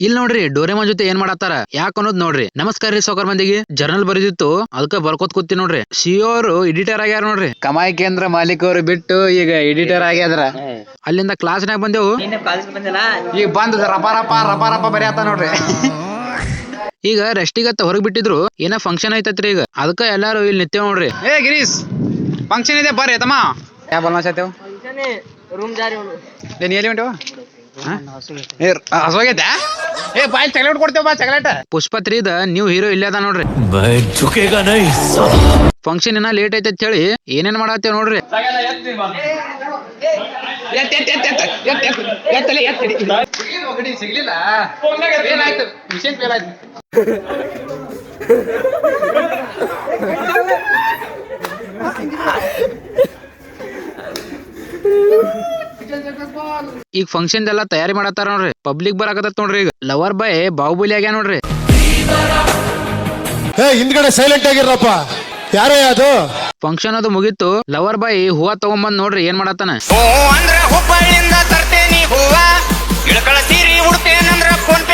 ಇಲ್ಲಿ ನೋಡ್ರಿ ಡೋರೆಮಾನ್ ಜೊತೆ ಏನ್ ಮಾಡತ್ತಾರ ಯಾಕ ಅನ್ನೋದ್ ನೋಡ್ರಿ. ನಮಸ್ಕಾರ ರೀ ಸಾವ್ಕಾರ್ ಮಂದಿಗೆ. ಜರ್ನಲ್ ಬರೆದಿತ್ತು ಅದಕ್ಕ ಬರ್ಕೋತ್ ಕೂತಿ ನೋಡ್ರಿ. ಸಿಒ ಅವರು ಎಡಿಟರ್ ಆಗ್ಯಾರ ನೋಡ್ರಿ. ಕಮಾಯಿ ಕೇಂದ್ರ ಮಾಲೀಕ ಅವರು ಬಿಟ್ಟು ಈಗ ಎಡಿಟರ್ ಆಗ್ಯಾದ್ರ. ಅಲ್ಲಿಂದ ಕ್ಲಾಸ್ನಾಗ ಬಂದೆವು. ಈಗ ಬಂದ ರಪ ರಪ ರಪ ರಪ ಬರೆಯತ್ತ ನೋಡ್ರಿ. ಈಗ ರೆಸ್ಟಿಗತ್ತ ಹೊರಗ್ ಬಿಟ್ಟಿದ್ರು. ಏನ ಫಂಕ್ಷನ್ ಐತತ್ರಿ ಈಗ. ಅದಕ್ಕ ಎಲ್ಲಾರು ಇಲ್ಲಿ ನಿಂತೇವ್ ನೋಡ್ರಿ. ಏ ಗಿರೀಶ್ ಫಂಕ್ಷನ್ ಇದೆ ಬರ್ರಿ ತಮ್ಮ. ಯಾ ಬಲ್ನಾಚೇವ್ ರೂಮ್ ಜಾರಿ ನೀನ್ ಎಲ್ಲಿ ಹೊಂಟೇವ? ಹಸುವಾಗೈತೆ. ಏ ಬಾಯ್ ಚಾಕ್ಲೇಟ್ ಕೊಡ್ತೇವ ಬಾ ಚಾಕ್ಲೇಟ್. ಪುಷ್ಪತ್ರಿದ ನೀವು ಹೀರೋ ಇಲ್ಲೇ ಅದ ನೋಡ್ರಿ. ಫಂಕ್ಷನ್ ಏನ ಲೇಟ್ ಐತೆ ಅಂತ ಹೇಳಿ ಏನೇನ್ ಮಾಡತ್ತೇವ್ ನೋಡ್ರಿ. ಸಿಗ್ಲಿಲ್ಲ ಏನಾಯ್ತು ಮಿಷನ್ ಫೇಲ್ ಆಯ್ತು. ಈಗ ಫಂಕ್ಷನ್ ಎಲ್ಲ ತಯಾರಿ ಮಾಡತ್ತಾರ ನೋಡ್ರಿ. ಪಬ್ಲಿಕ್ ಬರಾಕತ್ತ ನೋಡ್ರಿ. ಈಗ ಲವರ್ ಬಾಯ್ ಬಾಹುಬಲಿ ಆಗ್ಯಾ ನೋಡ್ರಿ. ಹಿಂದ್ಗಡೆ ಸೈಲೆಂಟ್ ಆಗಿರಪ್ಪ. ಯಾರೇ ಅದು? ಫಂಕ್ಷನ್ ಅದು ಮುಗೀತು. ಲವರ್ ಬಾಯ್ ಹೂವ ತಗೊಂಬಂದ್ ನೋಡ್ರಿ ಏನ್ ಮಾಡತ್ತಾನ. ಅಂದ್ರ ಹುಬ್ಬಳ್ಳಿಯಿಂದ ತರ್ತೇನಿ ಹೂವ ಇಳಕಳ ಸೀರಿ ಉಡ್ತೇನಂದ್ರ ಫೋನ್